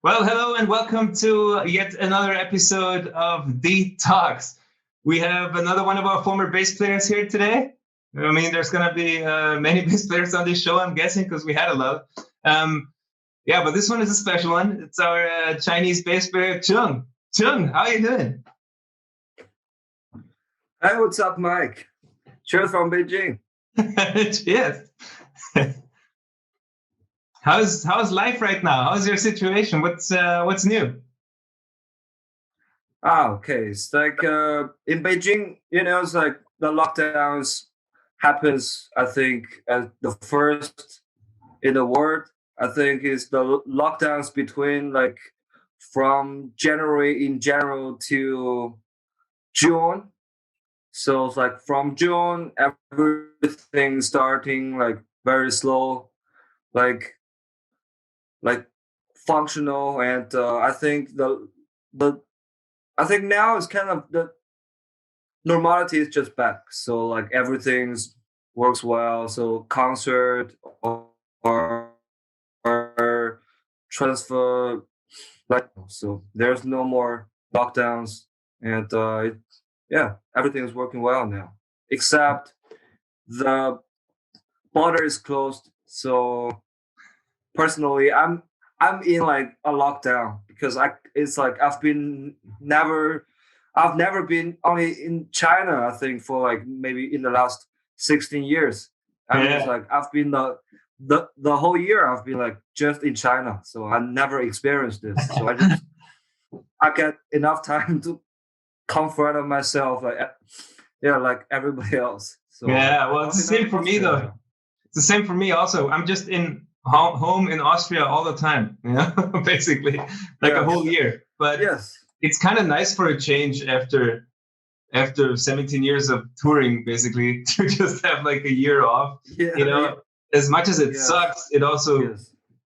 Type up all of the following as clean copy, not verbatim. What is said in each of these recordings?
Well, hello and welcome to yet another episode of DeeTALKS. We have another one of our former bass players here today. I mean, there's going to be many bass players on this show, I'm guessing, because we had a lot. But this one is a special one. It's our Chinese bass player, Zhong. Zhong, how are you doing? Hey, what's up, Mike? Cheers from Beijing. Cheers. How's life right now? How's your situation? What's new? Okay. It's like in Beijing, it's like the lockdowns happens, I think, as the first in the world. I think is the lockdowns between like from January in general to June. So it's like from June, everything starting like very slow, like functional, and I think I think now it's kind of the normality is just back. So like everything's works well. So concert or transfer, like, so there's no more lockdowns, and everything is working well now, except the border is closed. So personally, I'm in like a lockdown because it's like I've never been only in China, I think, for like maybe in the last 16 years. I mean, it's like I've been the whole year I've been like just in China, so I never experienced this. So I get enough time to comfort myself, like everybody else. So well, it's the same for me though. It's the same for me also. I'm just in home in Austria all the time, basically like a whole year. But it's kind of nice for a change after 17 years of touring, basically, to just have like a year off. As much as it sucks, it also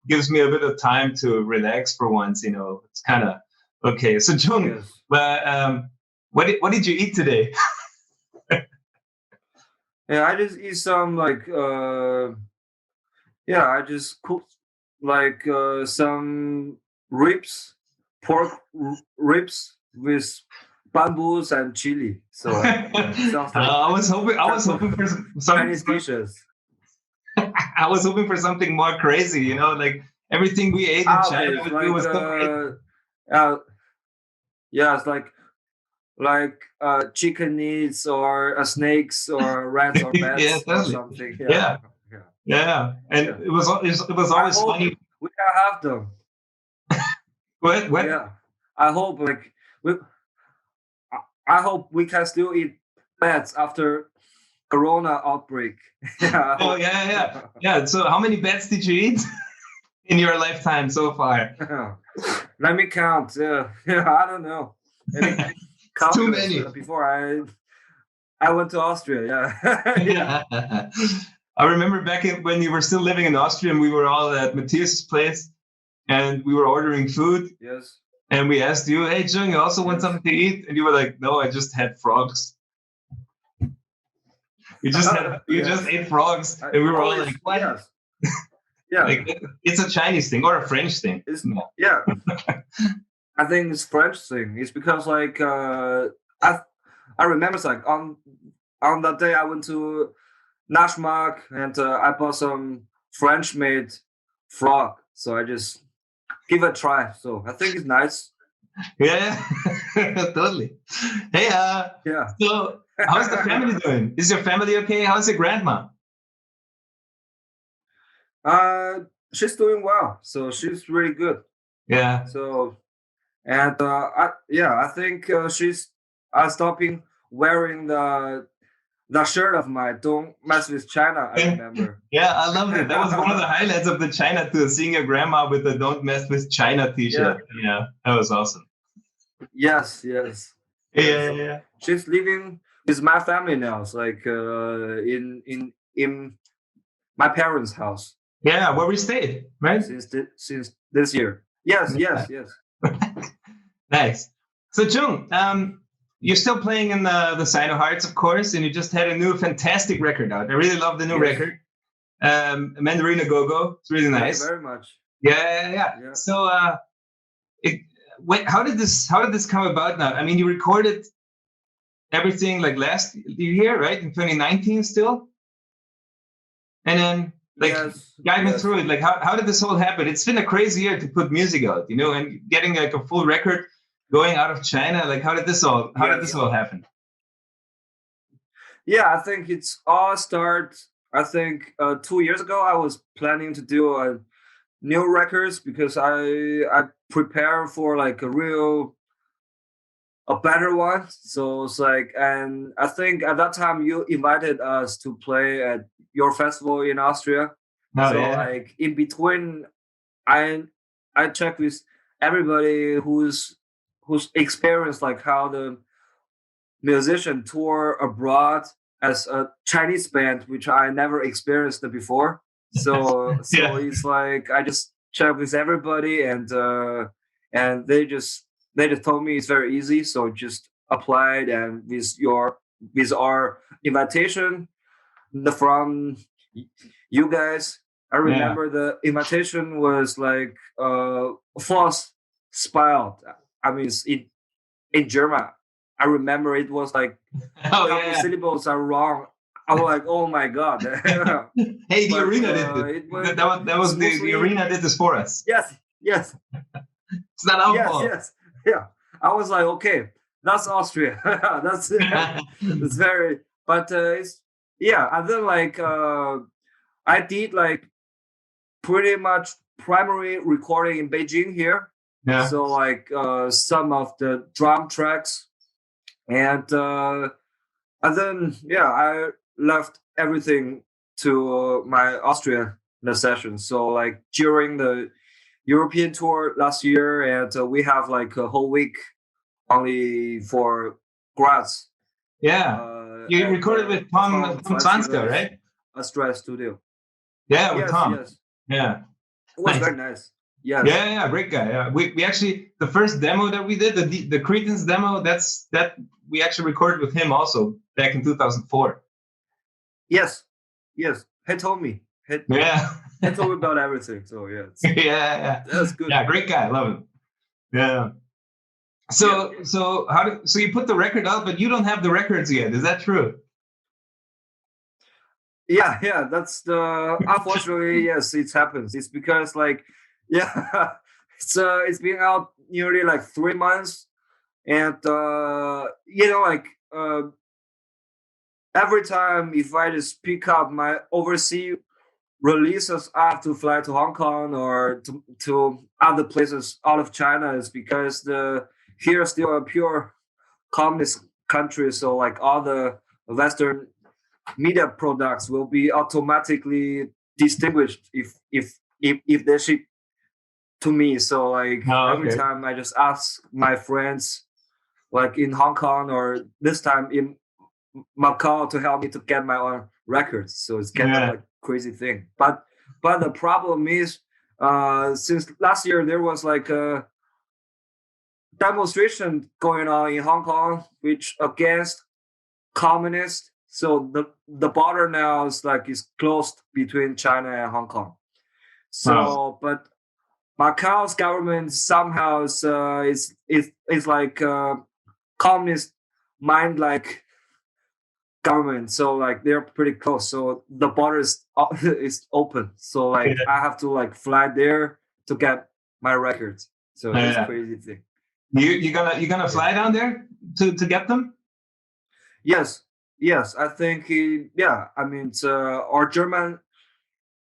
gives me a bit of time to relax for once. It's kind of okay. So Zhong, what did you eat today? I just eat some like I just cooked like some pork ribs with bamboos and chili. So sounds like I was hoping for some Chinese dishes. I was hoping for something more crazy, like everything we ate in China was so crazy. It's like chicken needs or snakes or rats or bats or something. And it was always funny. We can have them. What? Yeah, I hope I hope we can still eat bats after Corona outbreak. So how many bats did you eat in your lifetime so far? Let me count. I don't know. Too many. Before I went to Austria. I remember back when you were still living in Austria, and we were all at Matthias' place, and we were ordering food. Yes. And we asked you, "Hey, Zhong, you also want something to eat?" And you were like, "No, I just had frogs." You just ate frogs, and we were all like, "What?" Like, it's a Chinese thing or a French thing. I think it's French thing. It's because like I remember it's like on that day I went to Nashmark and I bought some French made frog. So I just give it a try. So I think it's nice. Yeah, totally. Hey, so how's the family doing? Is your family okay? How's your grandma? She's doing well. So she's really good. Yeah. So, and I think she's stopping wearing the shirt of mine. Don't mess with China. I remember. I loved it. That was one of the highlights of the China tour. Seeing your grandma with the "Don't Mess with China" T-shirt. Yeah, that was awesome. Yes. Yeah. She's living with my family now. It's like in my parents' house. Yeah, where we stayed, right? Since this year. Yes. Nice. So Zhong, you're still playing in the Sino Hearts, of course, and you just had a new fantastic record out. I really love the new record. MANDARIN. It's really nice. Thank you very much. Yeah. So how did this come about now? I mean, you recorded everything like last year, right? In 2019 still? And then guide me through it. Like how did this all happen? It's been a crazy year to put music out, and getting like a full record going out of China. Like how did this all happen? Yeah, I think it's all start. I think 2 years ago I was planning to do a new records because I prepare for like a better one. So it's like, and I think at that time you invited us to play at your festival in Austria. Like in between, I checked with everybody who's experienced like how the musician tour abroad as a Chinese band, which I never experienced before. So it's like I just checked with everybody, and they just told me it's very easy. So just applied, and with our invitation from you guys, I remember the invitation was like false spelled. I mean, in German. I remember it was like a couple syllables are wrong. I was like, oh my god. Hey, the arena did it. That was the arena did this for us. Yes. It's not our fault. Yes. Yeah. I was like, okay, that's Austria. That's it's very, but it's and then like I did like pretty much primary recording in Beijing here. Yeah. So like some of the drum tracks. And then I left everything to my Austrian session. So like during the European tour last year, and we have like a whole week only for Graz. Yeah, you recorded with Tom Sanska, right? Australia studio. Yeah, with Tom. Yes. Yeah, it was very nice. Yeah. Yeah, great guy. Yeah, we actually the first demo that we did, the Cretans demo, that we actually recorded with him also back in 2004. Yes. He told me. He told me about everything. So yeah, that's good. Yeah, great guy. Love him. Yeah. So you put the record out, but you don't have the records yet. Is that true? Yeah. That's the unfortunately yes, it happens. It's because like it's been out nearly like 3 months, and every time if I just pick up my overseas releases, I have to fly to Hong Kong or to other places out of China, is because here is still a pure communist country. So like all the Western media products will be automatically distinguished if they ship to me. So like every time I just ask my friends like in Hong Kong or this time in Macau to help me to get my own records. So it's kind of like crazy thing. But the problem is since last year there was like a demonstration going on in Hong Kong which against communists. So the border now is closed between China and Hong Kong. So but Macau's government somehow is like communist mind like government. So like they're pretty close. So the border is open. So like I have to like fly there to get my records. So it's a crazy thing. You gonna fly down there to get them? Yes. I think I mean it's our German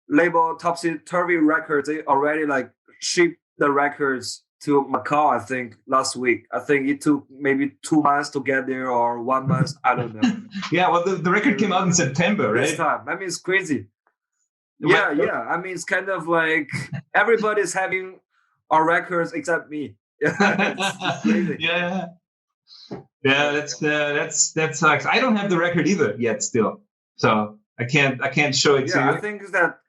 label Topsy Turvy Records. They already like shipped the records to Macau, I think last week. I think it took maybe 2 months to get there or 1 month. I don't know. Yeah, well, the record came out in September, right? This time. I mean, it's crazy. Yeah. I mean, it's kind of like everybody's having our records except me. It's crazy. Yeah, that sucks. I don't have the record either yet, still, so I can't show it to you. I think that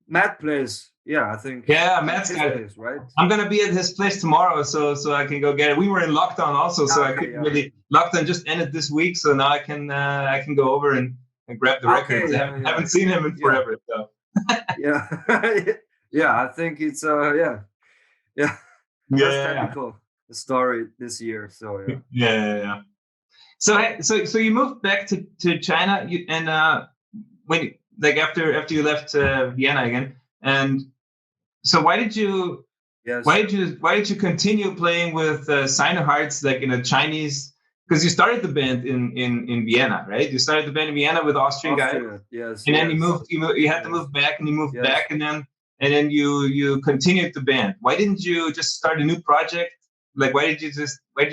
Matt plays. Yeah, I think. Yeah, Matt's got it. Right. I'm gonna be at his place tomorrow, so I can go get it. We were in lockdown also, so I couldn't really. Lockdown just ended this week, so now I can go over and grab the records. I haven't seen him in forever, so. Yeah, I think it's yeah. typical story this year. So yeah. So you moved back to China, when like after you left Vienna again, and so why did you continue playing with Sino Hearts like in a Chinese? Because you started the band in Vienna, right? You started the band in Vienna with Austrian guys, and then you had to move back, and you moved back, and then you continued the band. Why didn't you just start a new project? Like why did you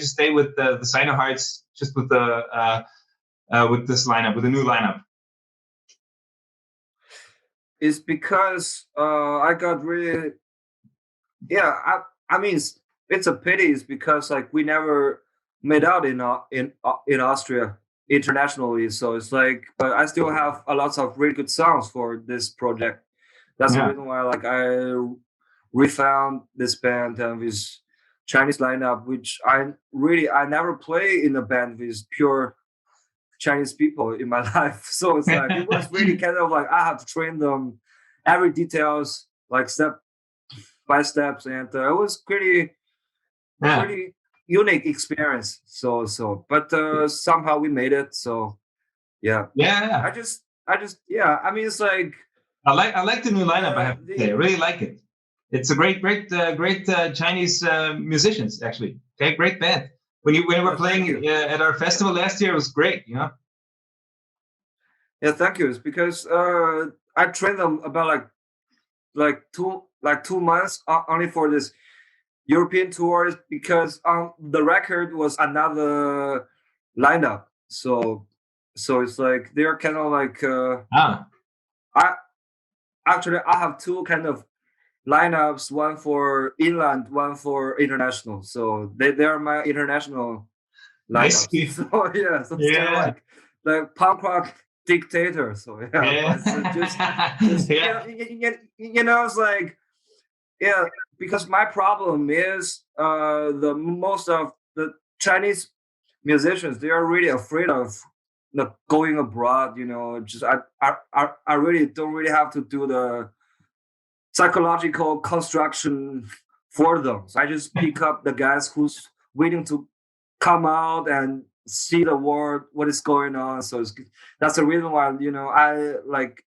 stay with the Sino Hearts just with with this lineup, with a new lineup? It's because I got really I mean it's a pity. It's because like we never made out in Austria internationally. So it's like, but I still have a lot of really good songs for this project. That's the reason why like I refound this band and this Chinese lineup, which I never play in a band with pure Chinese people in my life. So it's like it was really kind of like I have to train them every details like step by steps, and it was pretty unique experience. So but somehow we made it. So I mean it's like I like the new lineup. I have to say, I really like it. It's a great Chinese musicians actually. Okay, great band. When you were playing at our festival last year, it was great. You know. Yeah, thank you. It's because I trained them about like 2 months only for this European tours, because the record was another lineup. So it's like they're kind of like I have two kind of lineups, one for inland, one for international. So they are my international lineups. So so it's kind of like punk rock dictator. So just you know, it's like because my problem is the most of the Chinese musicians, they are really afraid of going abroad. You know, just I really don't really have to do the psychological construction for them. So I just pick up the guys who's willing to come out and see the world, what is going on. So that's the reason why, you know, I like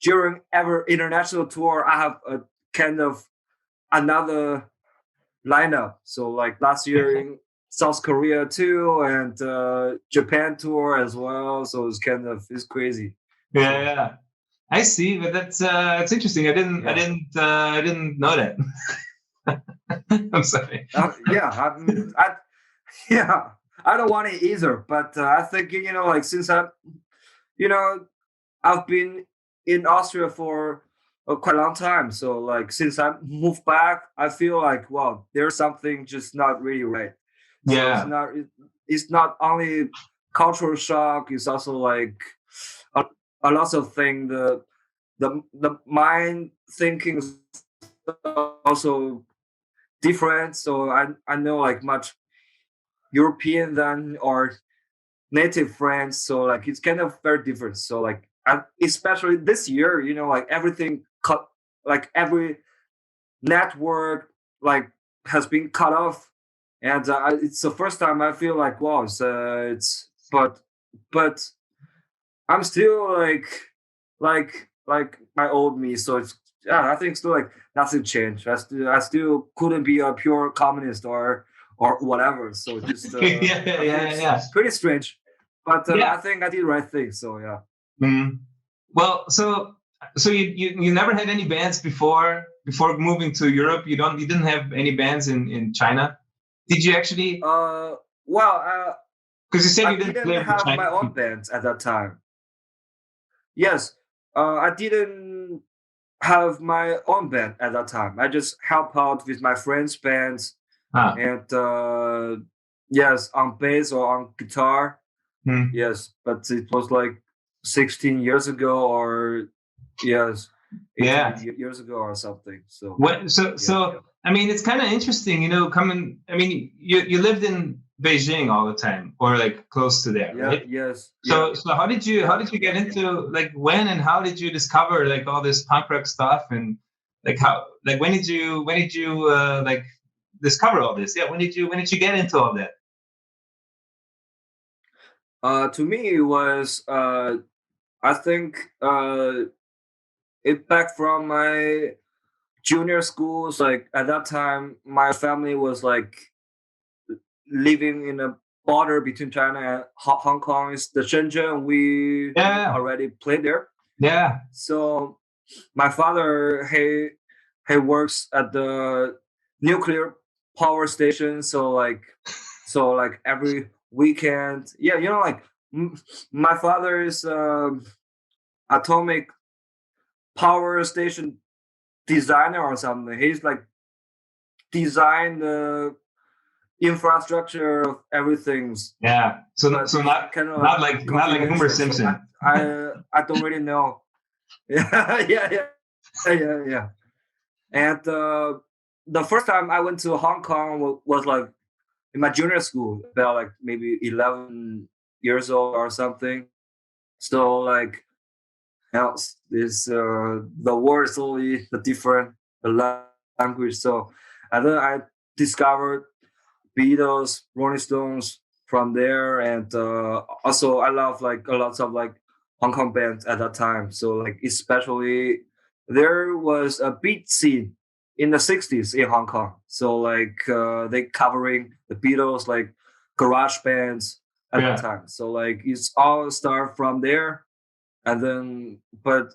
during every international tour, I have a kind of another lineup. So like last year in South Korea too, and Japan tour as well. So it's crazy. Yeah. I see, but that's interesting. I didn't know that. I'm sorry. I don't want it either. But I think, you know, like since I've been in Austria for quite a long time. So like since I moved back, I feel like, well, there's something just not really right. So it's not only cultural shock. It's also like a lot of things. The mind thinking is also different. So I know like much European than or native friends. So like it's kind of very different. So like especially this year, you know, like everything cut, like every network like has been cut off, and it's the first time I feel like wow, but I'm still like my old me. So it's I think still like nothing changed. I still couldn't be a pure communist or whatever. So just it's pretty strange, but I think I did the right thing. So yeah. Mm-hmm. Well, so you never had any bands before moving to Europe. You didn't have any bands in China. Did you actually? Well, because you said I you didn't play have my own bands at that time. Yes, I didn't have my own band at that time. I just help out with my friends' bands, and yes, on bass or on guitar. Yes, but it was like 16 years ago, or 18 years ago or something. So I mean, it's kind of interesting, you know. I mean, you lived in Beijing all the time, or like close to there, right? Yes. So how did you get into, like, when and how did you discover like all this punk rock stuff, and like when did you like discover all this? Yeah, when did you get into all that? To me, it was I think it back from my junior schools. Like at that time, my family was like living in a border between China and Hong Kong. Is the Shenzhen. We already played there. Yeah. So my father, he works at the nuclear power station. So like every weekend, yeah, you know, like my father is atomic power station designer or something. He's like designed the infrastructure of everything's. Yeah. So not kind of not like Homer Simpson. So I don't really know. Yeah. And the first time I went to Hong Kong was like in my junior school, about like maybe 11 years old or something. So like, this the word is only the different language. So and then I discovered Beatles, Rolling Stones from there, and also I love like a lot of like Hong Kong bands at that time. So like especially there was a beat scene in the 60s in Hong Kong. So like they covering the Beatles, like garage bands at that time. So like it's all start from there. And then, but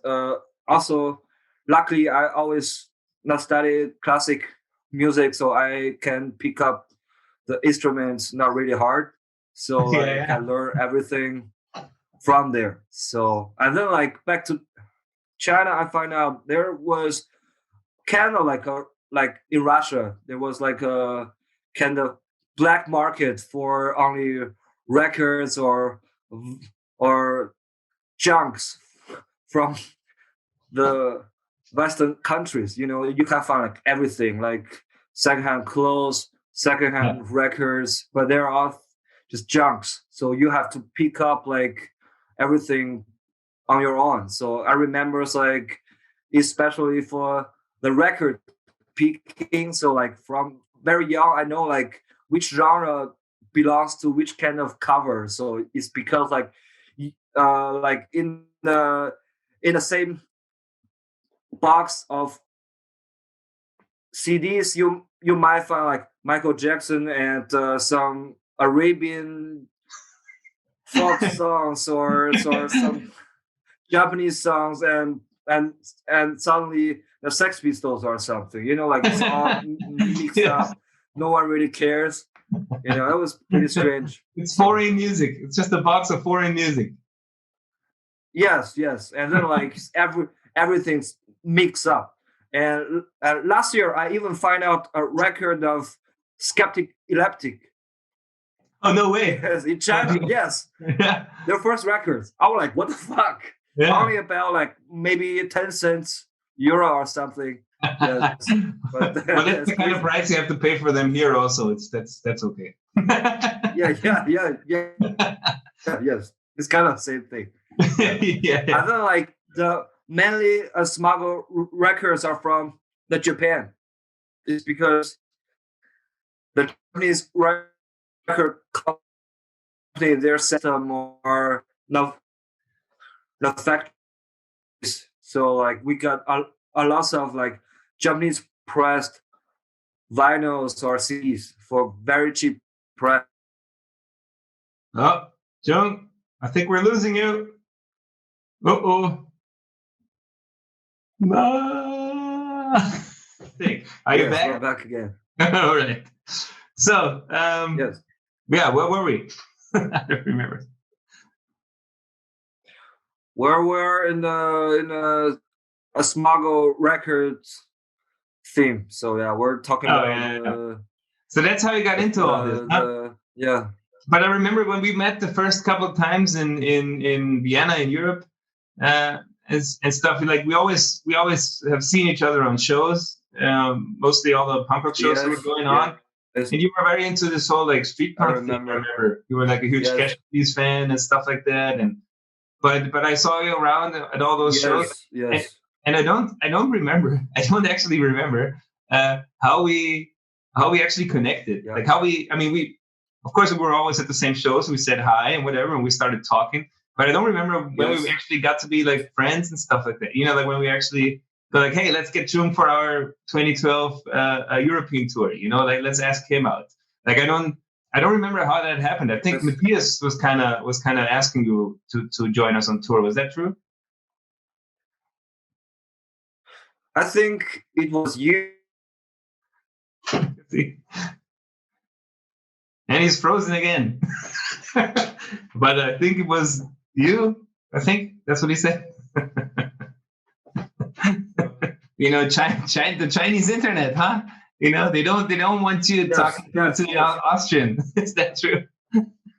also, luckily, I always not studied classic music, so I can pick up the instruments not really hard. So I can learn everything from there. So, and then like back to China, I find out there was kind of like in Russia, there was like a kind of black market for only records or junks from the Western countries. You know, you can find like everything, like secondhand clothes, secondhand records, but they're all just junks. So you have to pick up like everything on your own. So I remember like, especially for the record picking. So like from very young, I know like which genre belongs to which kind of cover. So it's because like in the same box of CDs, you might find like Michael Jackson and some Arabian folk songs or some Japanese songs and suddenly the Sex Pistols or something. You know, like it's all mixed up. No one really cares. You know, it was pretty strange. It's foreign music. It's just a box of foreign music. Yes, and then like everything's mixed up. And last year, I even find out a record of Skeptic Electric. Oh no way! Yes, in China, yes, their first records. I was like, what the fuck? Yeah. Only about like maybe 10 cents euro or something. Yes. But that's the kind of price you have to pay for them here. Also, that's okay. Yeah. Yes, it's kind of the same thing. Yeah. I think like the mainly smuggled records are from the Japan. It's because the Japanese record company, their system are not factories. So like we got a lot of like Japanese pressed vinyls or CDs for very cheap price. Oh, Zhong, I think we're losing you. Uh-oh. No. Are you back? We're back again. All right. So, yes. Yeah, where were we? I don't remember. We're in a smuggle records theme. So yeah, we're talking about. So that's how you got into all this. Yeah. But I remember when we met the first couple of times in Vienna in Europe, and stuff. Like we always have seen each other on shows. Mostly all the punk rock shows that were going on. And you were very into this whole like street punk thing. I remember you were like a huge Cash Monkeys fan and stuff like that. And but I saw you around at all those shows. Yes. And I don't actually remember how we how we actually connected. Like how we of course we were always at the same shows. We said hi and whatever, and we started talking. But I don't remember when we actually got to be like friends and stuff like that. Like when we actually go like, hey, let's get Zhong for our 2012 European tour. Like let's ask him out. Like I don't remember how that happened. I think Matthias was kind of asking you to join us on tour. Was that true? I think it was you. And he's frozen again. But I think it was you. I think that's what he said. The Chinese internet, huh? They don't want you talking to the Austrian. Is that true?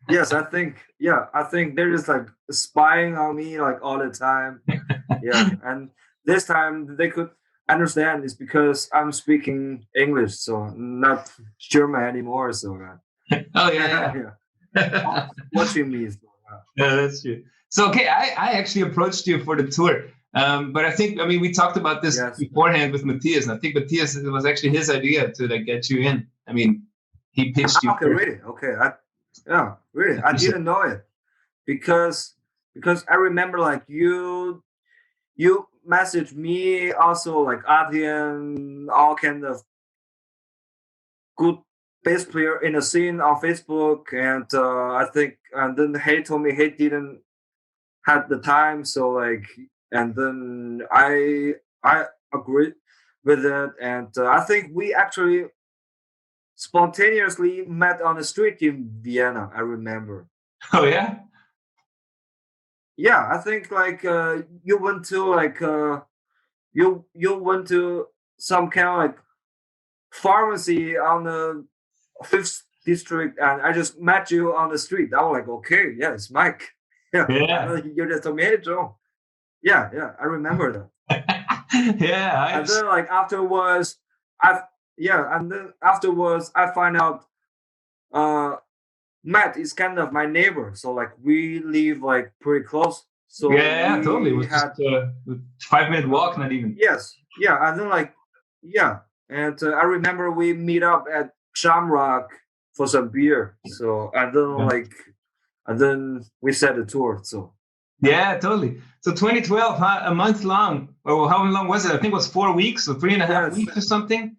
Yes, I think they're just like spying on me like all the time. Yeah, and this time they could understand it's because I'm speaking English, so not German anymore. So oh yeah. Watching me. So, yeah, that's true. So okay, I actually approached you for the tour. But I think, we talked about this beforehand with Matthias, and I think Matthias, it was actually his idea to like get you in. He pitched you. Okay, really? Okay, really. I didn't know it because I remember like you messaged me also like Adrian, all kind of good bass player in the scene on Facebook, and I think, and then he told me he didn't have the time, so like. And then I agreed with it, and I think we actually spontaneously met on the street in Vienna. I remember. Oh yeah. Yeah, I think like you went to like you went to some kind of like pharmacy on the 5th district, and I just met you on the street. I was like, okay, yeah, it's Mike. Yeah. You're the tomato. Yeah, I remember that. Yeah, and then like afterwards, I find out Matt is kind of my neighbor, so like we live like pretty close. So yeah, totally. It was just a 5-minute walk, not even. Yes, yeah, and then like and I remember we meet up at Shamrock for some beer. So and then we set the tour. So. Yeah, totally. So 2012, a month long, or how long was it? I think it was 4 weeks or 3.5 weeks or something.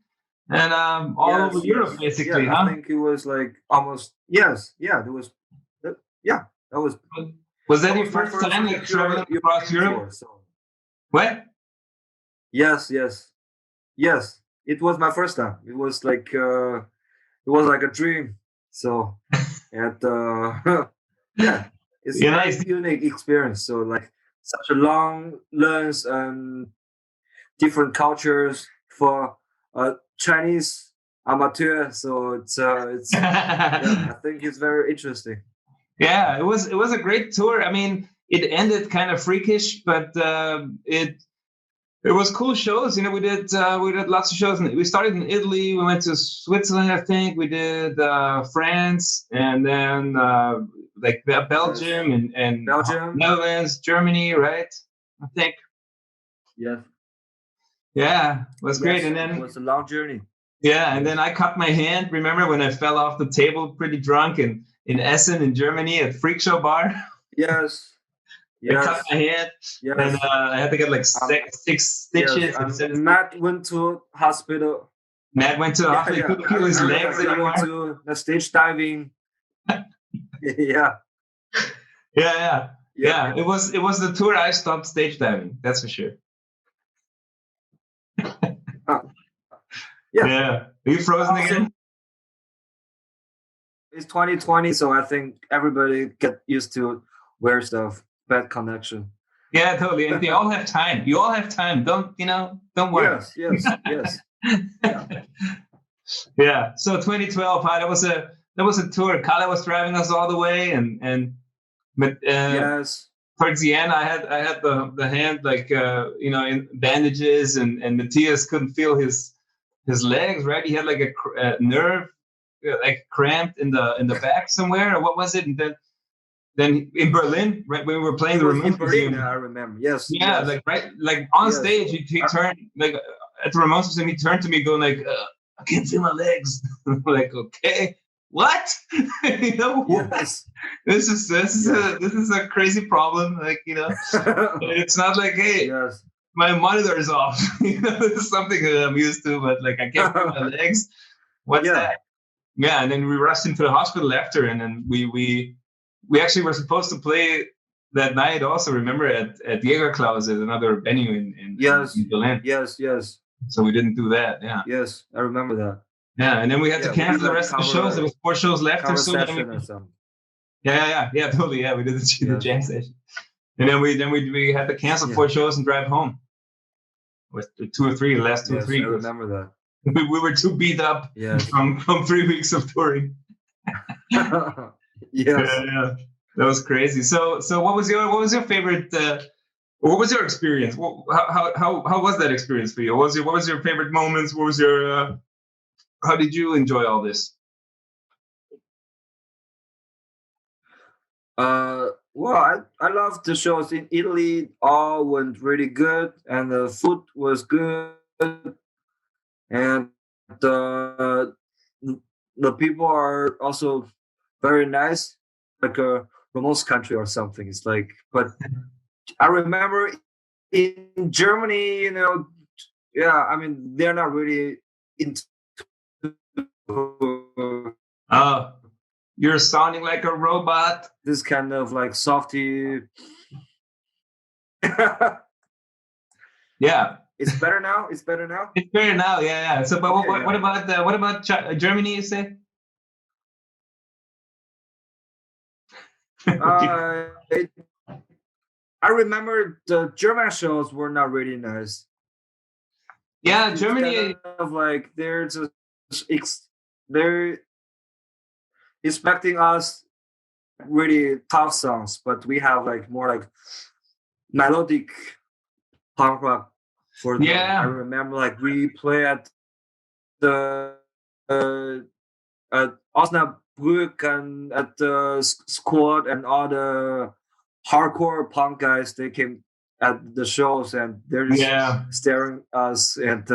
And all over Europe, basically, yeah, I think it was like almost, there was, that was. Was that your first time like traveling across Europe? So. What? Yes. It was my first time. It was like a dream. So, and yeah. It's a nice, unique experience. So like such a long learns different cultures for Chinese amateur. So it's I think it's very interesting. Yeah, it was a great tour. It ended kind of freakish, but it was cool shows. We did lots of shows. We started in Italy. We went to Switzerland, I think. We did France, and then like Belgium and Netherlands, Germany, right? I think. Yeah. Yeah, it was great. And then it was a long journey. Yeah, and then I cut my hand. Remember when I fell off the table, pretty drunk, in Essen, in Germany, at Freak Show Bar? Yes. I cut my hand, and I had to get like 6 stitches. And Matt went to hospital. He couldn't feel his legs anymore. Went to the stage diving. Yeah. It was the tour I stopped stage diving. That's for sure. Yeah. Are you frozen again? It's 2020, so I think everybody get used to weird stuff. Bad connection. Yeah, totally. And they all have time. You all have time. Don't worry. Yes. Yeah. So 2012, that was a tour. Kalle was driving us all the way, and yes. Towards the end, I had the hand like in bandages, and Matthias couldn't feel his legs. Right, he had like a nerve like cramped in the back somewhere, or what was it? And then in Berlin, right when we were playing the Ramones Museum, I remember. Yes. Yeah, yes. like on stage, he turned like at the Ramones Museum. He turned to me, going like, I can't feel my legs. Like, okay, what? What? Yes. This is a crazy problem. Like, it's not like, hey, yes. my monitor is off. This is something that I'm used to, but like I can't feel my legs. What's that? Yeah, and then we rushed into the hospital after, and then we actually were supposed to play that night also. Remember at DeeCracks, another venue in Berlin. Yes. So we didn't do that. Yeah. Yes, I remember that. Yeah, and then we had to cancel the rest of the shows. There was 4 shows left or so. Yeah, totally. Yeah, we did the jam session, and then we had to cancel 4 shows and drive home. With 2 or 3, the last 2 or 3. I remember that. We were too beat up from 3 weeks of touring. Yes. Yeah. That was crazy. So what was your favorite? What was your experience? How was that experience for you? What was your favorite moments? What was your? How did you enjoy all this? Well, I loved the shows in Italy. All went really good, and the food was good, and the people are also very nice, like a remote country or something. It's like, but I remember in Germany, I mean, they're not really into. You're sounding like a robot. This kind of like softy. Yeah. It's better now. It's better now. Yeah. So, but what about Germany? You say? I remember the German shows were not really nice. Yeah, Germany. Kind of like they're expecting us really tough songs, but we have like more like melodic punk rock for them. Yeah. I remember like we play at the Osnabrück and at the Squad, and all the hardcore punk guys, they came at the shows and they're just staring us and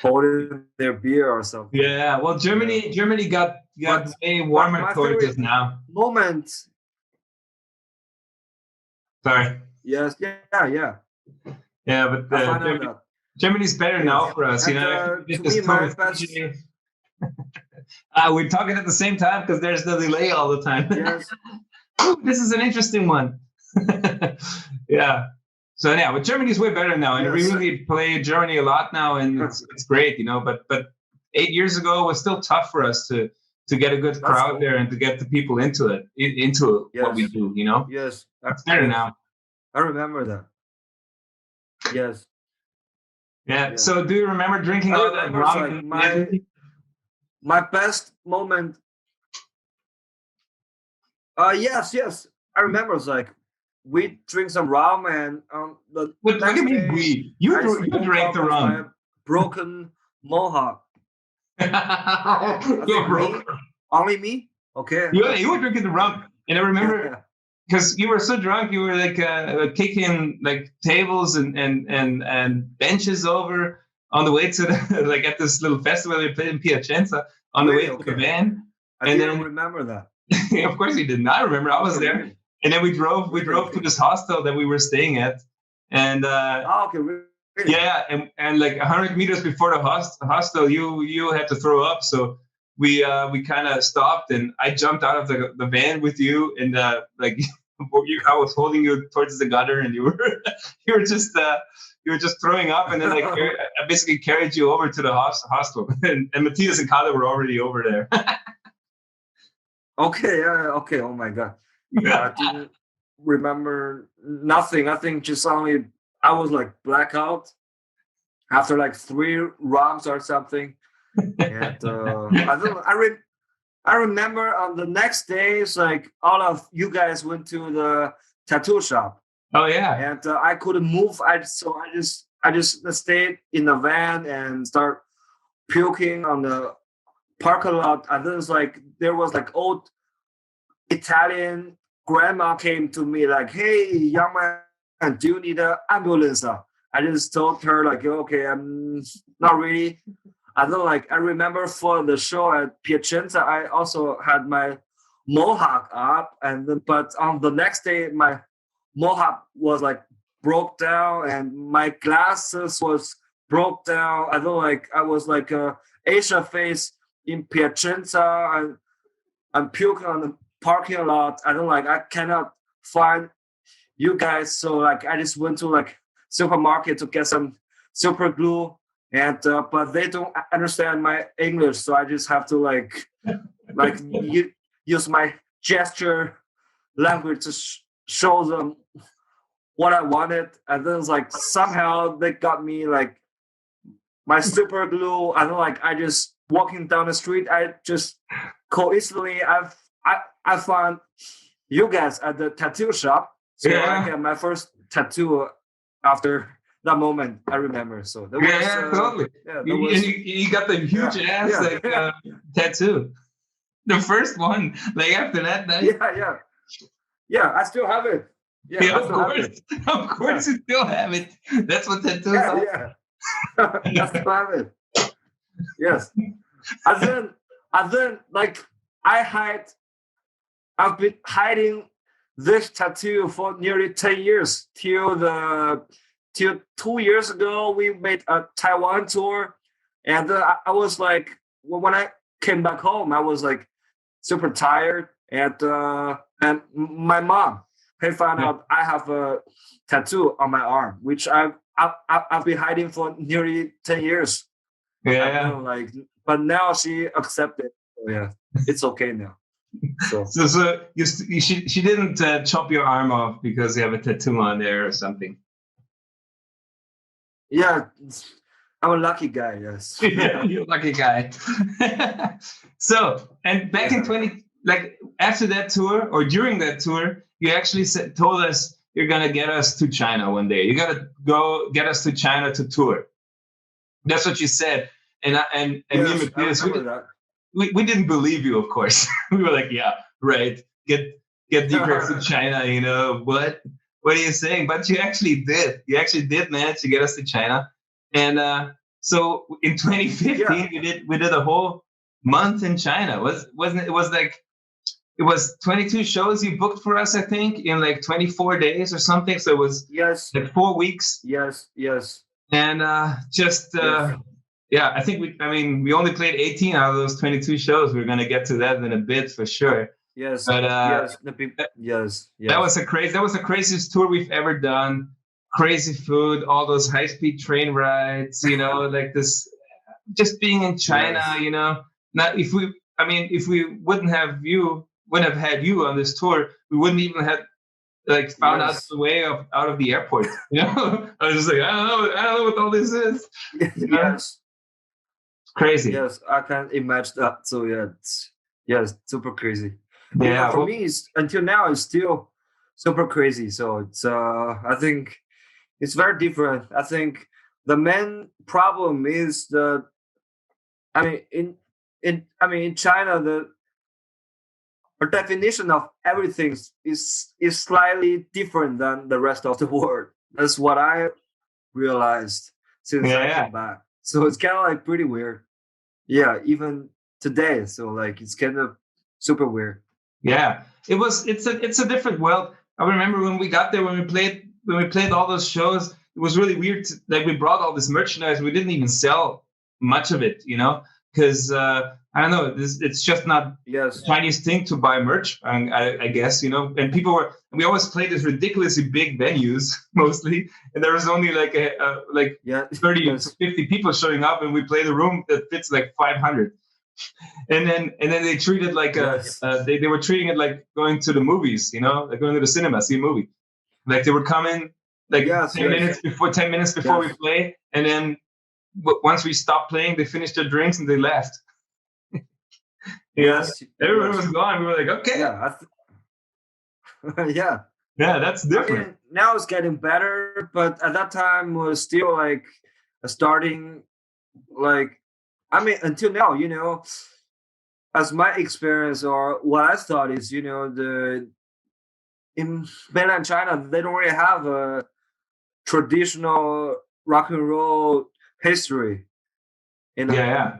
holding their beer or something. Yeah, well, Germany got way warmer towards us now. Moment. Sorry. Yes. Yeah. Yeah, but Germany's better now for us. And, we're talking at the same time because there's the delay all the time. Yes. This is an interesting one. Yeah. So yeah, but Germany's way better now, and we really play Germany a lot now, and it's great, But 8 years ago it was still tough for us to get a good crowd there and to get the people into what we do, Yes, it's better now. I remember that. Yes. Yeah. So do you remember drinking all that rum? Like my best moment. Yes. I remember it's like we drink some rum and what do you mean we? You drank the rum. Broken mohawk. Only me? Okay. You were drinking the rum, and I remember because you were so drunk, you were like kicking like tables and benches over on the way to the, at this little festival they played in Piacenza on the way to the van. I didn't remember that. Of course you didn't. I remember. I was there. And then we drove to this hostel that we were staying at, and really? Yeah, and like 100 meters before the hostel, you had to throw up, so we kind of stopped, and I jumped out of the van with you, and I was holding you towards the gutter, and you were just throwing up, and then I basically carried you over to the hostel, and Matthias and Kalle were already over there. Okay. Oh my God. I didn't remember nothing. I think just only I was like blackout after like 3 rums or something. And I remember on the next day, it's like all of you guys went to the tattoo shop. Oh yeah. And I couldn't move. I just stayed in the van and start puking on the parking lot. And then there was like old Italian grandma came to me like, "Hey, young man, do you need an ambulance?" I just told her like, "Okay, I'm not really. I don't like. I remember for the show at Piacenza, I also had my mohawk up, but on the next day, my mohawk was like broke down, and my glasses was broke down. I don't like. I was like a Asian face in Piacenza, and I'm puking on the parking lot. I don't like. I cannot find you guys, so like I just went to like supermarket to get some super glue, and but they don't understand my English, so I just have to like use my gesture language to show them what I wanted, and then it's like somehow they got me like my super glue. I don't like. I just walking down the street. I just coincidentally I found you guys at the tattoo shop. So I got my first tattoo after that moment. I remember. So that was totally. You got the huge ass tattoo. The first one, like after that night. Yeah. I still have it. Of course, you still have it. That's what tattoos are. Yeah. I still have it. Yes. And then like I've been hiding this tattoo for nearly 10 years till 2 years ago we made a Taiwan tour, and I was like, when I came back home I was like super tired, and my mom found out I have a tattoo on my arm, which I've been hiding for nearly 10 years. Like, but now she accepted. So yeah, it's okay now. So she didn't chop your arm off because you have a tattoo on there or something. Yeah, I'm a lucky guy. Yes. Yeah, you're a lucky guy. So, and back in after that tour or during that tour, you actually told us you're gonna get us to China one day. You gotta go get us to China to tour. That's what you said. And me and Matthias, we didn't believe you, of course. We were like, yeah, right. Get DeeCracks to China, you know. What are you saying? But you actually did. You actually did manage to get us to China. And so in 2015 we did a whole month in China. It was 22 shows you booked for us, I think, in like 24 days or something. So it was like 4 weeks. Yes. And I think we only played 18 out of those 22 shows. We're gonna get to that in a bit for sure. Yes. But yes. That was the craziest tour we've ever done. Crazy food, all those high-speed train rides, you know, like this, just being in China, you know. Not if we wouldn't have had you on this tour, we wouldn't even have like found out the way out of the airport. You know, I was just like, I don't know what all this is. You know? Yes. Crazy. Yes, I can imagine that. So it's super crazy. Yeah, for me, until now, it's still super crazy. So it's I think it's very different. I think the main problem is in China the definition of everything is slightly different than the rest of the world. That's what I realized since I came back. So it's kind of like pretty weird. Yeah, even today. So like it's kind of super weird. Yeah, it's a different world. I remember when we got there, when we played all those shows, it was really weird. We brought all this merchandise. We didn't even sell much of it, you know, because I don't know. It's just not a Chinese thing to buy merch. I guess, you know. And we always played these ridiculously big venues mostly, and there was only like 30 to 50 people showing up, and we played a room that fits like 500. And then they treated like they were treating it like going to the movies, you know, like going to the cinema, see a movie. Like they were coming like 10 minutes before we play, and then once we stopped playing, they finished their drinks and they left. Everyone was gone. We were like, okay. Yeah, that's different. I mean, now it's getting better, but at that time was still like starting. Like, I mean, until now, you know, as my experience or what I thought is, you know, in mainland China, they don't really have a traditional rock and roll history. Yeah.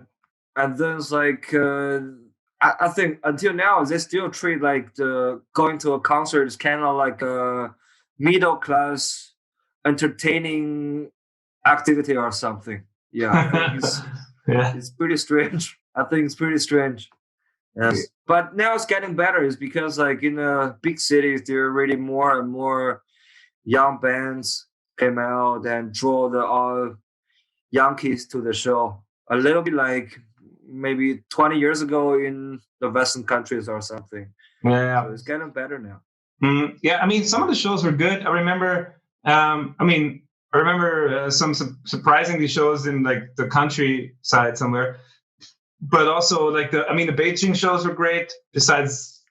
And then it's like I think until now they still treat like the going to a concert is kind of like a middle class entertaining activity or something. Yeah, I think it's pretty strange. I think it's pretty strange. Yes, but now it's getting better. Is because like in big cities, there are really more and more young bands came out and draw the young kids to the show. A little bit like maybe 20 years ago in the Western countries or something. Yeah, so it's getting better now. Yeah, I mean, some of the shows were good. I remember. I remember some surprisingly shows in like the countryside somewhere. But also like the Beijing shows were great. Besides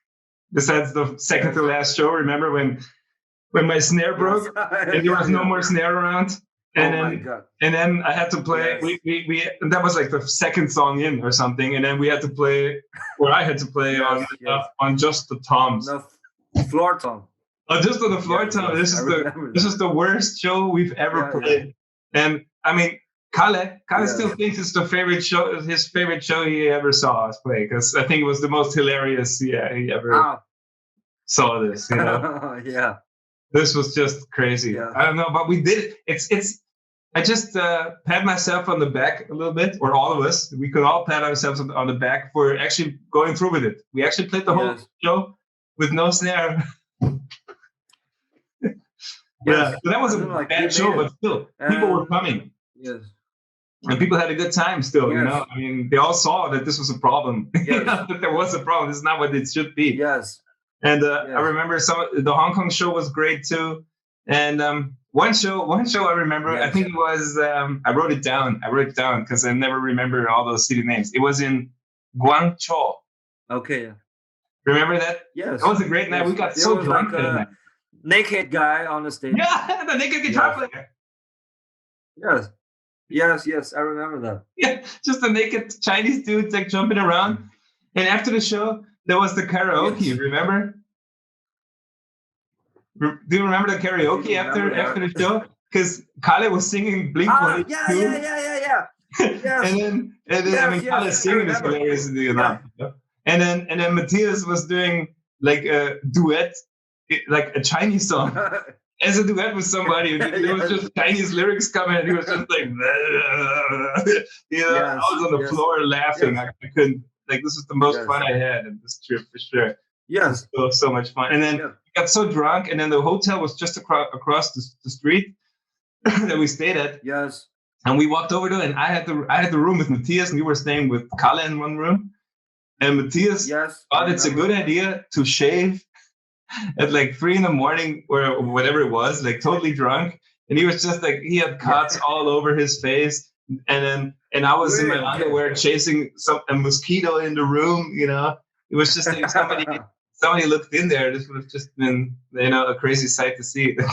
the second to last show, remember when my snare broke and there was no more snare around, and then I had to play. Yes. We that was like the second song in or something, and then we had to play, or I had to play on just the toms, the floor tom. Oh, just on the floor tom. This is the worst show we've ever played, and I mean. Kalle still thinks it's his favorite show he ever saw us play, because I think it was the most hilarious he ever saw this, you know. Yeah. This was just crazy. Yeah. I don't know, but we did it. I just pat myself on the back a little bit, or all of us. We could all pat ourselves on the back for actually going through with it. We actually played the whole show with no snare. Yeah, so that was a bad show, but still, people were coming. Yes. And people had a good time still, you know. I mean, they all saw that this was a problem. You know, that there was a problem. This is not what it should be. Yes. And I remember the Hong Kong show was great too. And one show I remember. I think it was. I wrote it down because I never remember all those city names. It was in Guangzhou. Okay. Yeah. Remember that? Yes. That was a great night. We got so drunk that night. Naked guy on the stage. Yeah, the naked guitar player. Yes. Yes, I remember that. Yeah, just a naked Chinese dude like jumping around. And after the show, there was the karaoke. Remember? Do you remember the karaoke after the show? Because Kalle was singing Blink-182. Yeah. Yes. and then Kalle singing is hilarious, you know. And then Matthias was doing like a duet, like a Chinese song. As a duet with somebody, there was just Chinese lyrics coming, and he was just like, you know, I was on the floor laughing. I couldn't, like, this is the most fun I had in this trip for sure. Yes, it was so much fun. And then we got so drunk, and then the hotel was just across the street that we stayed at. Yes, and we walked over to it, and I had the room with Matthias, and we were staying with Kalle in one room. And Matthias thought it's a good idea to shave at like 3 a.m. or whatever it was, like totally drunk, and he was just like, he had cuts all over his face, and I was in my underwear chasing a mosquito in the room, you know. It was just like somebody looked in there. This would have just been, you know, a crazy sight to see. I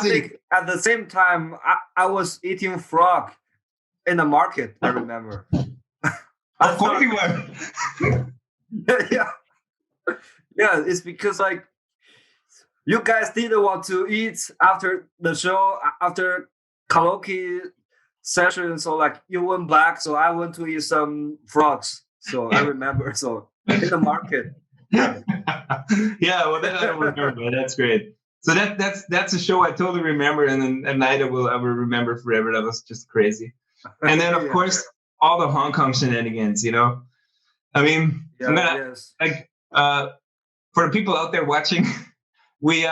think at the same time I was eating frog in the market. I remember. Of course you were. Yeah. Yeah, it's because like you guys didn't want to eat after the show, after karaoke session, so like you went back, so I went to eat some frogs. So I remember, so in the market. Yeah, well, that I don't remember. That's great. So that's a show I totally remember, and a night I will remember forever. That was just crazy. And then of course all the Hong Kong shenanigans, you know. I mean, for the people out there watching, we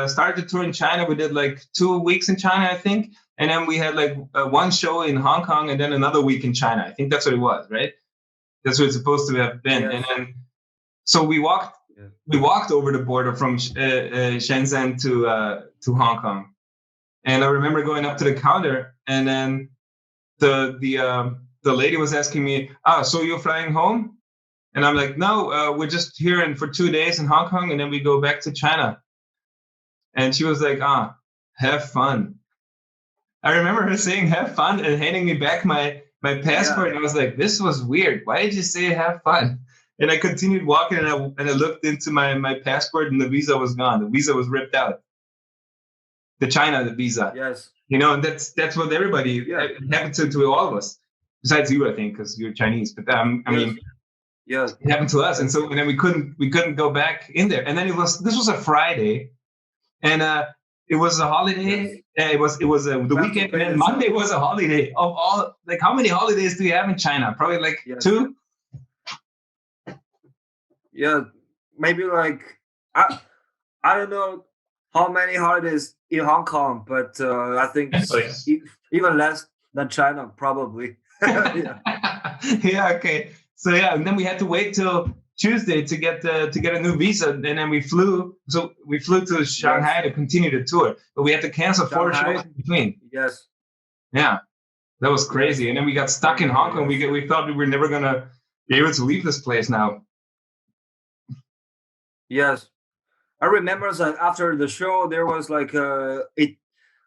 started to tour in China. We did like 2 weeks in China, I think, and then we had like one show in Hong Kong, and then another week in China. I think that's what it was, right? That's what it's supposed to have been. Yes. And then so we walked over the border from Shenzhen to Hong Kong, and I remember going up to the counter, and then the lady was asking me, so you're flying home? And I'm like, no, we're just here for 2 days in Hong Kong, and then we go back to China. And she was like, have fun. I remember her saying, have fun, and handing me back my passport. And I was like, this was weird. Why did you say have fun? And I continued walking, and I looked into my passport, and the visa was gone. The visa was ripped out. The visa. Yes. and that's what everybody happened to all of us. Besides you, I think, because you're Chinese. But I mean, it happened to us, and then we couldn't go back in there. And then this was a Friday, and it was a holiday. It was the weekend, and then Monday was a holiday. Of all, like, how many holidays do you have in China? Probably like 2. Yeah, maybe like I don't know how many holidays in Hong Kong, but I think even less than China, probably. Okay. So and then we had to wait till Tuesday to get a new visa, and then we flew. So we flew to Shanghai to continue the tour, but we had to cancel 4 shows in between. Yes. Yeah, that was crazy. And then we got stuck in Hong Kong. We thought we were never gonna be able to leave this place now. Yes, I remember that after the show, there was like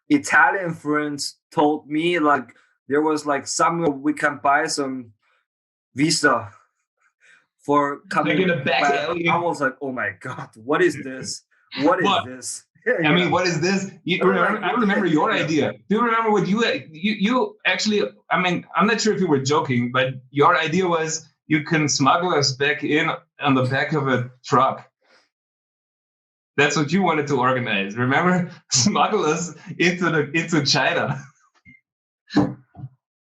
Italian friends told me like there was like somewhere we can buy some visa for coming back. I was like, oh my God, what is this? What is this? I mean, what is this? I remember your idea. Do you remember what you actually? I mean, I'm not sure if you were joking, but your idea was you can smuggle us back in on the back of a truck. That's what you wanted to organize. Remember, smuggle us into China from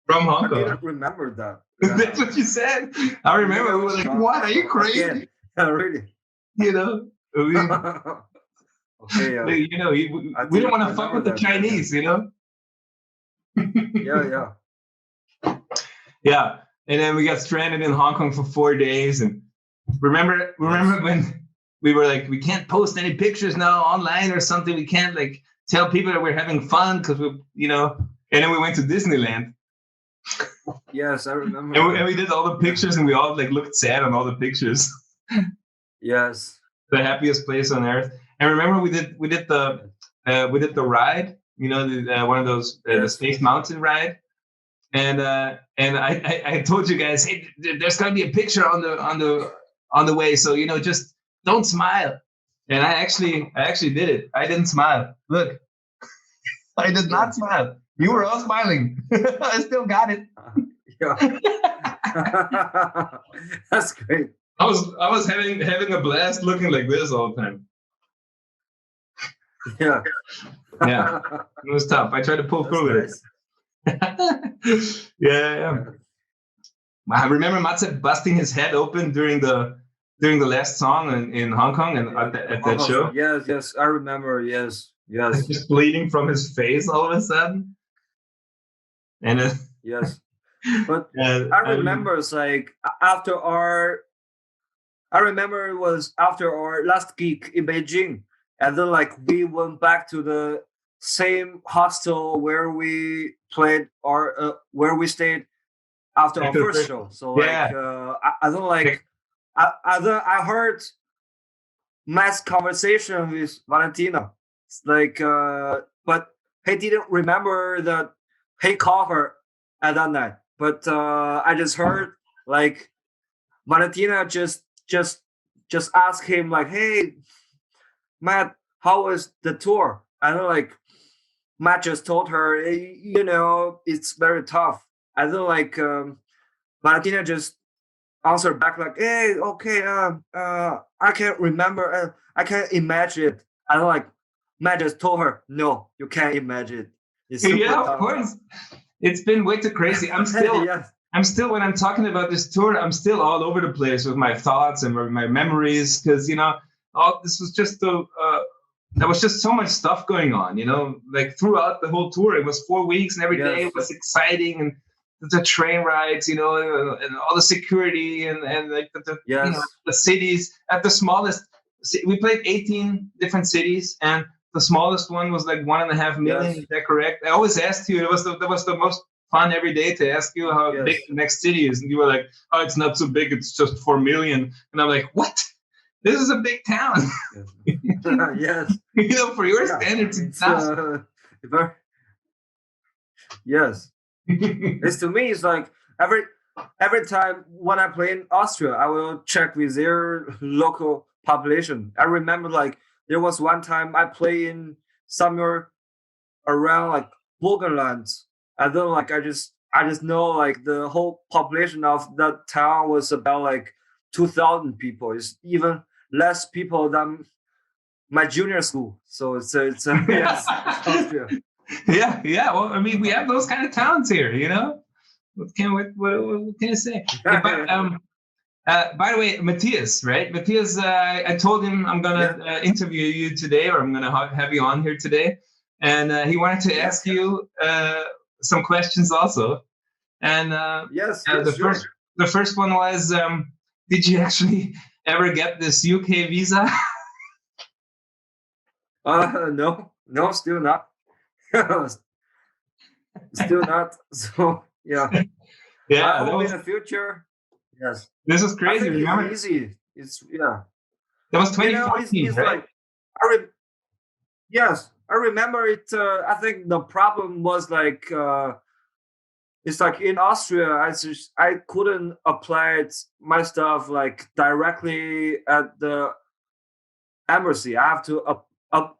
Hong Kong. I didn't remember that. That's what you said. I remember. We were like, "What? Are you crazy?" Really? Okay. We don't want to fuck with the Chinese. Yeah. Yeah. And then we got stranded in Hong Kong for 4 days. And remember when we were like, we can't post any pictures now online or something. We can't like tell people that we're having fun because and then we went to Disneyland. Yes, I remember. And we did all the pictures, and we all like looked sad on all the pictures. Yes. The happiest place on earth. And remember, we did the ride. One of those the Space Mountain ride. And I told you guys, hey, there's gonna be a picture on the way, so just don't smile. And I actually did it. I didn't smile. Look, I did not smile. You were all smiling. I still got it. That's great. I was having a blast looking like this all the time. Yeah. It was tough. I tried to pull through it. Yeah. I remember Matze busting his head open during the last song in Hong Kong and at that show. Yes, I remember. Yes. Just bleeding from his face all of a sudden. And yes, but I remember it's like after our last gig in Beijing, and then like we went back to the same hostel where we played or where we stayed after our first show. So like I don't like I heard Matt's conversation with Valentina. It's like but he didn't remember that he called her at that night. But I just heard like Valentina just asked him like, hey Matt, how was the tour? I know like Matt just told her, it's very tough. I know like Valentina just answered back like, hey, okay, I can't remember, I can't imagine it. I know like Matt just told her, no, you can't imagine it. Of course. It's been way too crazy. I'm still when I'm talking about this tour, I'm still all over the place with my thoughts and my memories because all this was just there was just so much stuff going on, like throughout the whole tour. It was 4 weeks and every day it was exciting, and the train rides, and all the security and like the cities. At the smallest, we played 18 different cities, and the smallest one was like 1.5 million. Yes. Is that correct? I always asked you. That was the most fun every day to ask you how big the next city is, and you were like, "Oh, it's not so big. It's just 4 million." And I'm like, "What? This is a big town." Yes. For your standards, it's not. Yes. It's to me. It's like every time when I play in Austria, I will check with their local population. I remember like. There was one time I played in somewhere around like Burgenland. I don't like. I just know like the whole population of that town was about like 2,000 people. It's even less people than my junior school. So it's yes, it's Austria. Yeah. Well, I mean, we have those kind of towns here, you know. What can I say? Yeah, but by the way, Matthias, right? Matthias, I told him I'm gonna interview you today, or I'm gonna have you on here today, and he wanted to ask you some questions also. And the first one was, did you actually ever get this UK visa? No, still not. Still not. So yeah. I hope in the future. Yes. This is crazy. Remember? It's easy. It's That was 2014, right? Like, yes, I remember it. I think the problem was like it's like in Austria, I couldn't apply my stuff like directly at the embassy. I have to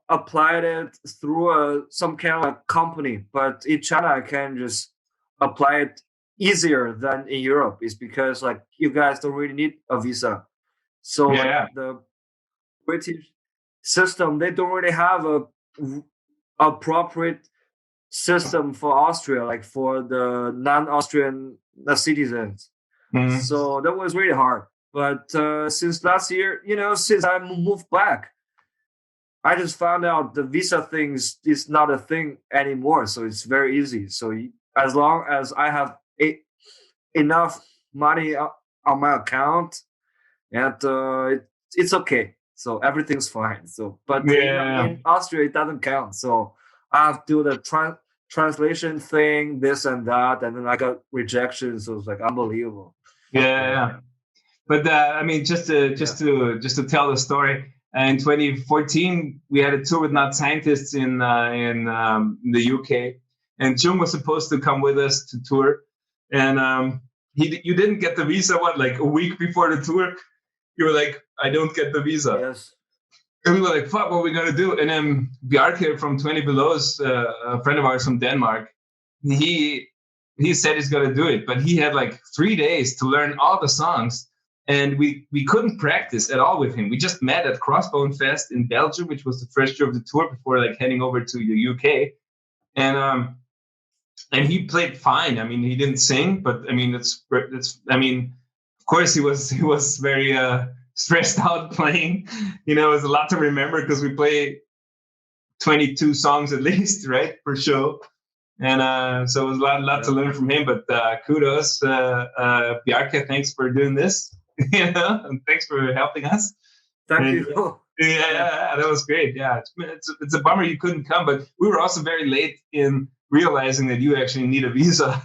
apply it through some kind of like company. But in China, I can just apply it easier than in Europe. It's because like you guys don't really need a visa. So like, the British system, they don't really have a appropriate system for Austria, like for the non-Austrian citizens. Mm-hmm. So that was really hard. But since last year, since I moved back, I just found out the visa things is not a thing anymore. So it's very easy. So as long as I have enough money on my account, and it's okay. So everything's fine. So, but in Austria, it doesn't count. So I have to do the translation thing, this and that, and then I got rejection. So it's like unbelievable. Yeah. But I mean, just to tell the story. In 2014, we had a tour with Not Scientists in the UK, and Zhong was supposed to come with us to tour, and you didn't get the visa. What, like a week before the tour? You were like, I don't get the visa. Yes. And we were like, fuck, what are we going to do? And then Bjarke from 20 Below's, a friend of ours from Denmark, he said he's going to do it. But he had like 3 days to learn all the songs. And we couldn't practice at all with him. We just met at Crossbone Fest in Belgium, which was the first show of the tour before like heading over to the UK. And he played fine. I mean, he didn't sing, but I mean, of course, he was very stressed out playing. It was a lot to remember because we play 22 songs at least, right, per show. And so it was a lot to learn from him. But kudos, Bjarke, thanks for doing this, and thanks for helping us. Thank you. Yeah, that was great. Yeah, it's a bummer you couldn't come, but we were also very late in realizing that you actually need a visa.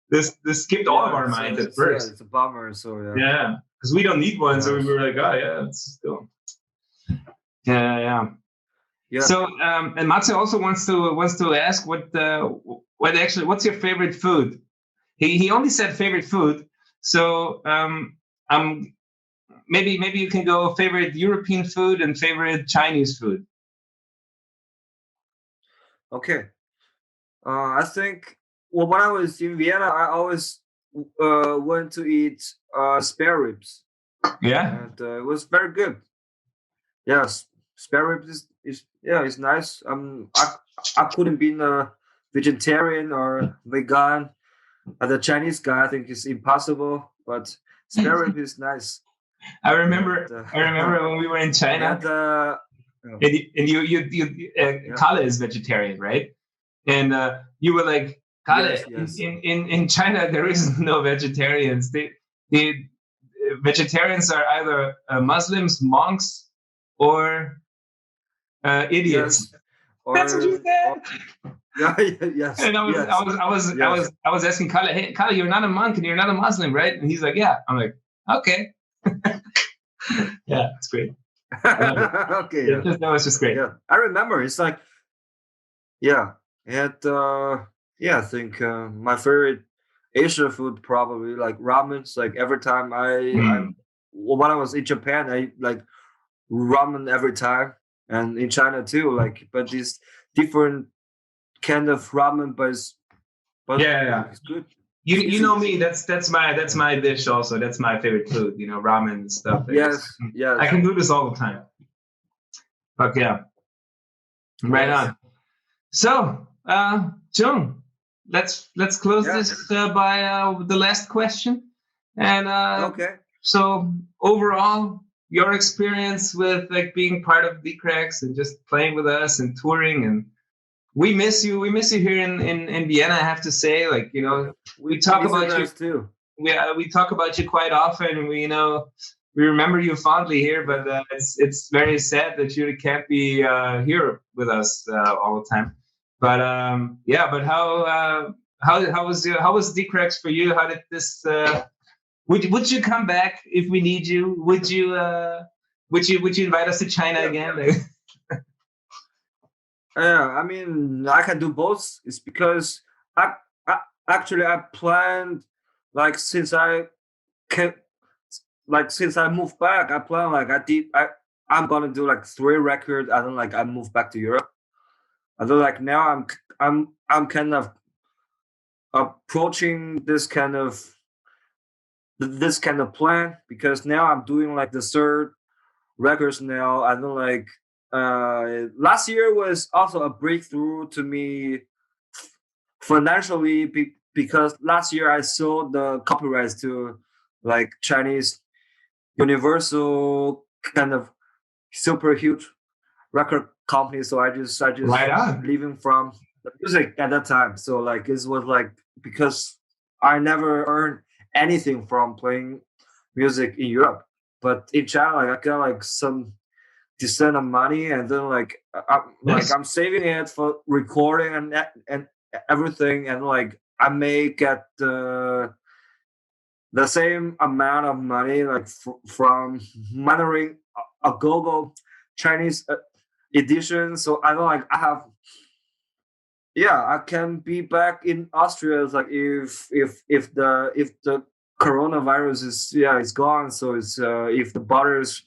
This skipped all of our minds at first. It's a bummer. So yeah, because we don't need one, so we were like, oh yeah, it's still. Yeah. So and Matze also wants to ask what's your favorite food? He only said favorite food. So maybe you can go favorite European food and favorite Chinese food. Okay. I think. Well, when I was in Vienna, I always went to eat spare ribs. Yeah, and it was very good. Yes, spare ribs is nice. I couldn't be a vegetarian or vegan. As a Chinese guy, I think it's impossible. But spare rib is nice. I remember when we were in China. Kalle is vegetarian, right? And you were like, Kalle, yes. In China, there is no vegetarians. The vegetarians are either Muslims, monks, or idiots. Yes. That's what you said. Yes. And I was asking Kalle, hey, Kalle, you're not a monk and you're not a Muslim, right? And he's like, yeah. I'm like, okay. Yeah, it's great. Okay. That was just great. Yeah, I remember. It's like, and I think my favorite Asian food probably like ramens. Like every time when I was in Japan, I like ramen every time, and in China too. Like, but these different kind of ramen, but it's good. You know me. That's my dish also. That's my favorite food. You know, ramen and stuff. Yes. I can do this all the time. But yeah, right on. So, Zhong, let's close this by the last question. And okay. So overall, your experience with like being part of DeeCracks and just playing with us and touring, and we miss you here in Vienna. I have to say, like, you know, we talk about you too. We talk about you quite often. We remember you fondly here, but it's very sad that you can't be here with us all the time. But but how was DeeCracks for you? How did this? Would you come back if we need you? Would you invite us to China again? I mean, I can do both. It's because I actually I planned, like, since I moved back, I planned, like, I'm gonna do like 3 records. I don't, like, I moved back to Europe. I don't, like, now I'm kind of approaching this kind of plan, because now I'm doing like the 3rd records now. I don't, like, last year was also a breakthrough to me financially, because last year I sold the copyrights to, like, Chinese Universal, kind of super huge record company. So I just leaving from the music at that time. So, like, it was like, because I never earned anything from playing music in Europe, but in China, like, I got like some decent amount of money, and then, like, I'm saving it for recording and everything, and, like, I may get the same amount of money, like, from Mandarin, a global Chinese edition. So I don't, like, I have, I can be back in Austria. It's like, if the coronavirus is gone, so it's if the borders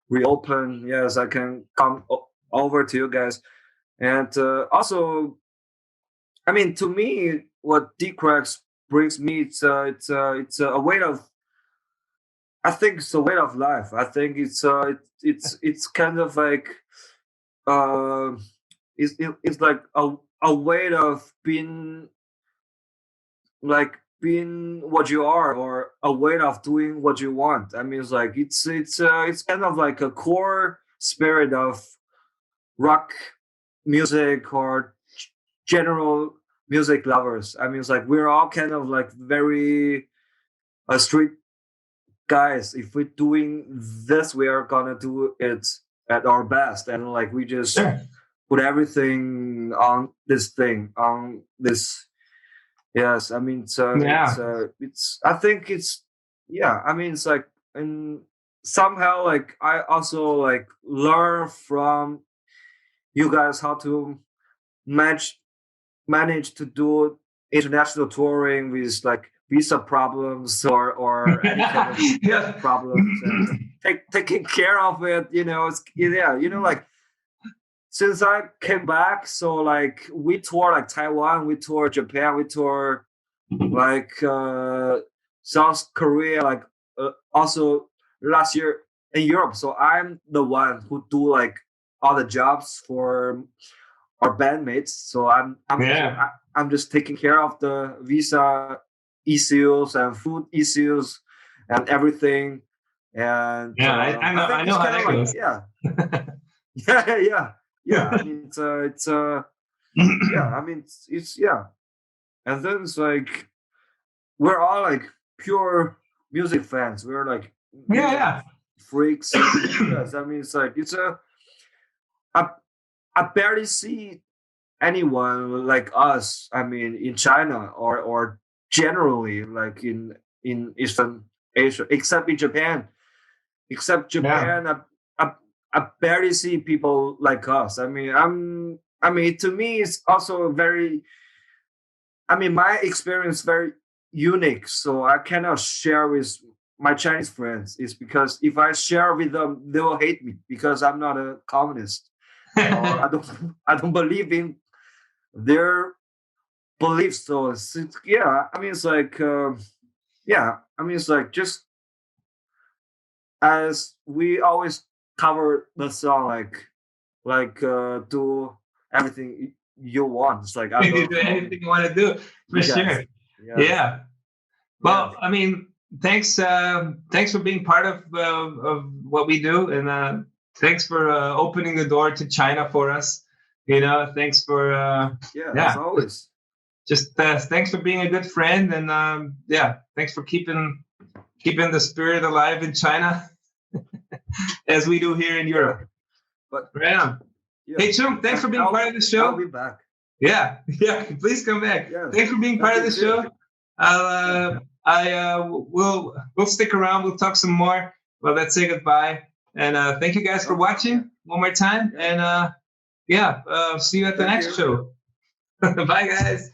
reopen, yes, I can come over to you guys. And also, I mean, to me, what DeeCracks brings me, it's a way of, I think it's a way of life. I think it's kind of like it's like a way of being what you are, or a way of doing what you want. I mean, it's like it's kind of like a core spirit of rock music or general music lovers. I mean, it's like we're all kind of like very street guys. If we're doing this, we are gonna do it at our best, and, like, we just put everything on this thing, on this. Yes, I mean, it's I think it's, I mean, it's like, and somehow, like, I also, like, learn from you guys how to manage to do international touring with, like, visa problems or any kind of problems, and taking care of it. You know, it's like, since I came back, so, like, we tour, like, Taiwan, we tour Japan, we tour, like, South Korea, like, also last year in Europe. So I'm the one who do, like, all the jobs for our bandmates. So I'm just taking care of the visa issues and food issues and everything. And I know how that goes. I mean, it's I mean, it's and then it's like, we're all, like, pure music fans. We're, like, freaks. Yes, I mean, it's like, I barely see anyone like us. I mean, in China or generally, like, in Eastern Asia, except in Japan. I barely see people like us. I mean, to me, it's also very, I mean, my experience very unique. So I cannot share with my Chinese friends. It's because if I share with them, they will hate me because I'm not a communist. Or I don't believe in their beliefs. So yeah, I mean, it's like yeah, I mean, it's like just as we always cover the song, do everything you want. It's like I You love do anything you want to do, for sure. Yeah. Well, I mean, thanks for being part of what we do, and thanks for opening the door to China for us. Thanks for as always. Just thanks for being a good friend, and thanks for keeping the spirit alive in China as we do here in Europe. But right on. Hey, Zhong, thanks for being part of the show. I'll be back. Yeah, please come back. Thanks for being part of the show. We'll stick around. We'll talk some more. Well, let's say goodbye. And thank you guys for watching one more time. And see you at the next show. Bye, guys.